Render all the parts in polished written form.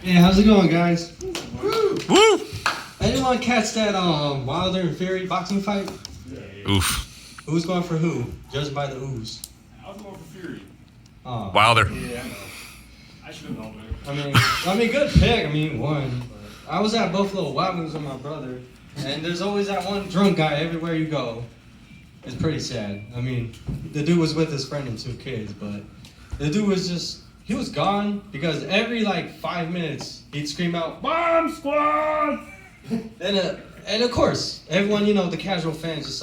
Hey, how's it going, guys? Woo! Anyone catch that Wilder and Fury boxing fight? Oof. Who's going for who? Judged by the ooze. I was going for Fury. Oh. Wilder. Yeah, I know. I should have known better. I mean, good pick. I mean, one. I was at Buffalo Wild Wings with my brother, and there's always that one drunk guy everywhere you go. It's pretty sad. I mean, the dude was with his friend and 2 kids, but the dude was he was gone because every 5 minutes he'd scream out, "Bomb Squad!" and of course, everyone, the casual fans just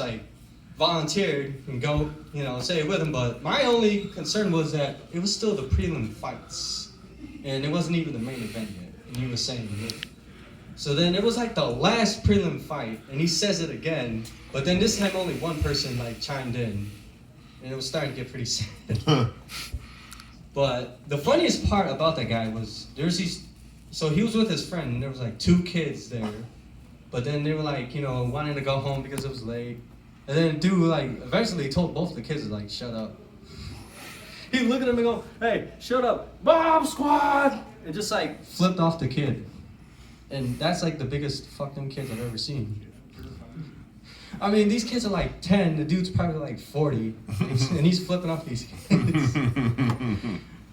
volunteered and go, say it with him. But my only concern was that it was still the prelim fights, and it wasn't even the main event yet. And he was saying it. So then it was the last prelim fight, and he says it again. But then this time only one person chimed in, and it was starting to get pretty sad. But the funniest part about that guy was so he was with his friend, and there was 2 kids there. But then they were wanting to go home because it was late. And then the dude eventually told both the kids shut up. He looked at him and go, "Hey, shut up, Bomb Squad!" And just flipped off the kid. And that's the biggest fuck them kids I've ever seen. I mean, these kids are 10, the dude's probably 40, and he's flipping off these kids.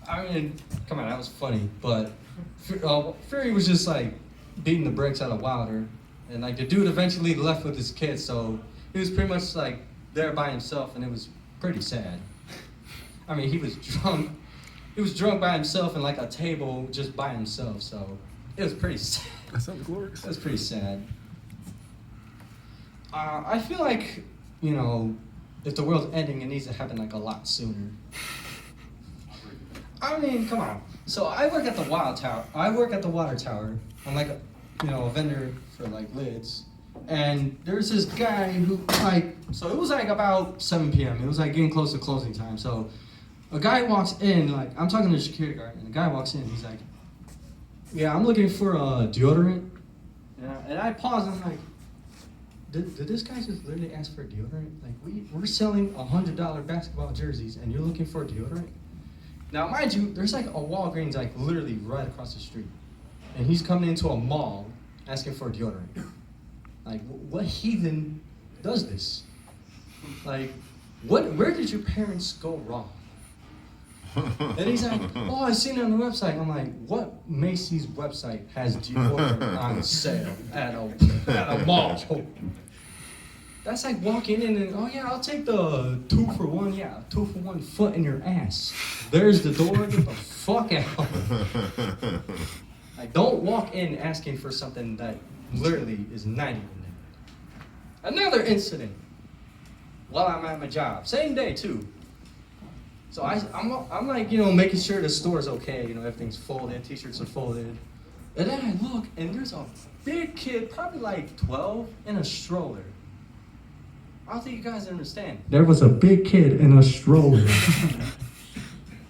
I mean, come on, that was funny. But Fury was just beating the brakes out of Wilder. And the dude eventually left with his kids, so he was pretty much there by himself, and it was pretty sad. I mean, he was drunk. He was drunk by himself in a table just by himself, so it was pretty sad. That sounds glorious. It was pretty sad. I feel if the world's ending, it needs to happen a lot sooner. I mean, come on. So I work at the water tower. I'm a vendor for livs. And there's this guy who so it was about 7 p.m. It was getting close to closing time. So a guy walks in, I'm talking to the security guard, and the guy walks in, he's like, "Yeah, I'm looking for a deodorant." Yeah, and I pause, and I'm did this guy just literally ask for a deodorant? We're selling $100 basketball jerseys, and you're looking for a deodorant? Now, mind you, there's a Walgreens literally right across the street. And he's coming into a mall asking for a deodorant. What heathen does this? Where did your parents go wrong? And he's like, "Oh, I seen it on the website." I'm like, "What Macy's website has deodorant on sale at a mall?" That's walking in and, "Oh yeah, I'll take the 2 for 1. Yeah, 2 for 1 foot in your ass. There's the door. Get the fuck out." Don't walk in asking for something that literally is not even there. Another incident while I'm at my job, same day too. So I'm making sure the store's okay, everything's folded, t-shirts are folded. And then I look, and there's a big kid, probably 12, in a stroller. I don't think you guys understand. There was a big kid in a stroller.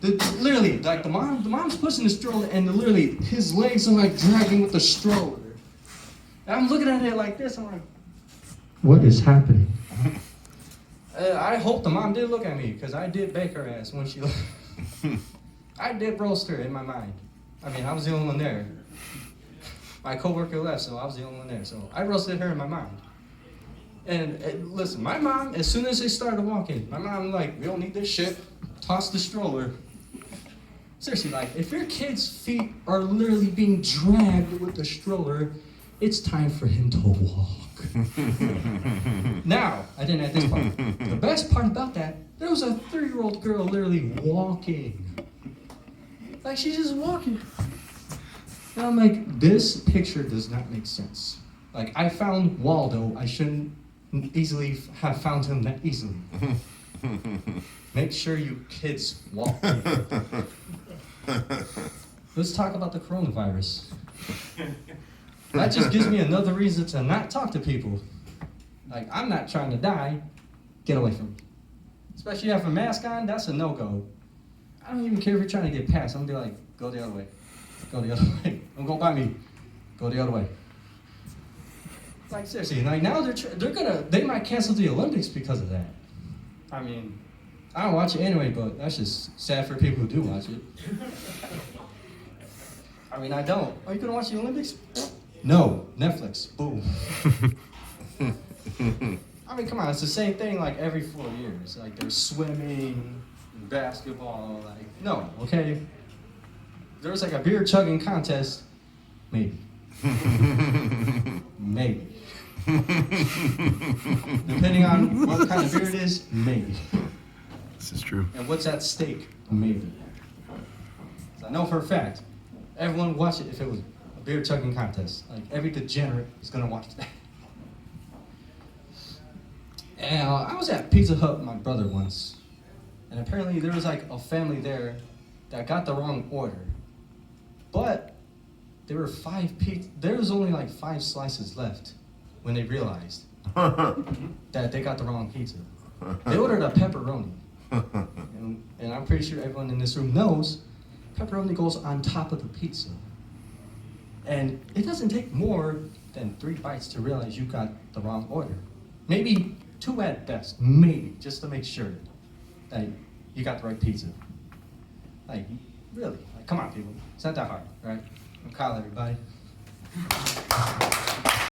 Literally, the mom's pushing the stroller, and literally his legs are dragging with the stroller. And I'm looking at it like this, I'm like, what is happening? I hope the mom did look at me, because I did bake her ass when she left. I did roast her in my mind. I mean, I was the only one there. My coworker left, so I was the only one there. So I roasted her in my mind. And listen, my mom, as soon as they started walking, my mom "We don't need this shit. Toss the stroller." Seriously, if your kid's feet are literally being dragged with the stroller, it's time for him to walk. Now, I didn't at this part. The best part about that, there was a 3-year-old girl literally walking. She's just walking. And I'm like, this picture does not make sense. I found Waldo. I shouldn't easily have found him that easily. Make sure you kids walk. Let's talk about the coronavirus. That just gives me another reason to not talk to people. I'm not trying to die. Get away from me. Especially if you have a mask on, that's a no-go. I don't even care if you're trying to get past. I'm gonna be go the other way. Go the other way. Don't go by me. Go the other way. Seriously, now they might cancel the Olympics because of that. I mean, I don't watch it anyway, but that's just sad for people who do watch it. I mean, I don't. Are you gonna watch the Olympics? No, Netflix. Boom. I mean, come on, it's the same thing like every 4 years. Like there's swimming, basketball. Like no, okay. There was like a beer chugging contest, maybe. Maybe. Depending on what kind of beer it is, maybe. This is true. And what's at stake, maybe. So I know for a fact, everyone would watch it if it was a beer chugging contest. Like every degenerate is gonna watch that. And I was at Pizza Hut with my brother once, and apparently there was like a family there that got the wrong order. But there were there was only like 5 slices left when they realized that they got the wrong pizza. They ordered a pepperoni. And I'm pretty sure everyone in this room knows pepperoni goes on top of the pizza. And it doesn't take more than 3 bites to realize you got the wrong order. Maybe 2 at best, maybe, just to make sure that you got the right pizza. Like, really, like, come on, people. It's not that hard, right? I'm Kyle, everybody.